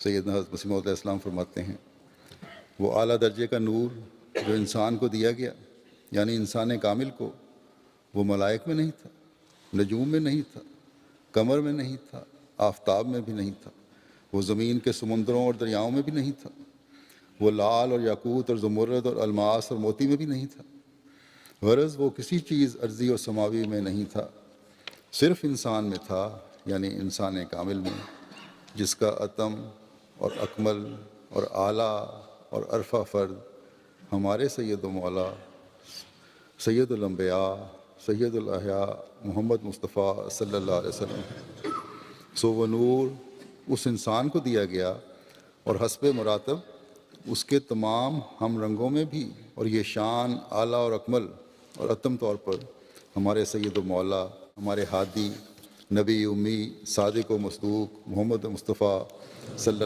سیدنا حضرت مسیح موعود علیہ السلام فرماتے ہیں وہ اعلیٰ درجے کا نور جو انسان کو دیا گیا، یعنی انسان کامل کو، وہ ملائک میں نہیں تھا، نجوم میں نہیں تھا، قمر میں نہیں تھا، آفتاب میں بھی نہیں تھا، وہ زمین کے سمندروں اور دریاؤں میں بھی نہیں تھا، وہ لال اور یاقوت اور زمرد اور الماس اور موتی میں بھی نہیں تھا، غرض وہ کسی چیز ارضی اور سماوی میں نہیں تھا، صرف انسان میں تھا، یعنی انسان کامل میں، جس کا اتم اور اکمل اور اعلیٰ اور عرفہ فرد ہمارے سید و مولا سید الانبیاء سید الاحیاء محمد مصطفیٰ صلی اللہ علیہ وسلم ہے۔ سو وہ نور اس انسان کو دیا گیا اور حسب مراتب اس کے تمام ہم رنگوں میں بھی، اور یہ شان اعلیٰ اور اکمل اور اتم طور پر ہمارے سید و مولا، ہمارے ہادی، نبی امی، صادق و مصدوق محمد مصطفیٰ صلی اللہ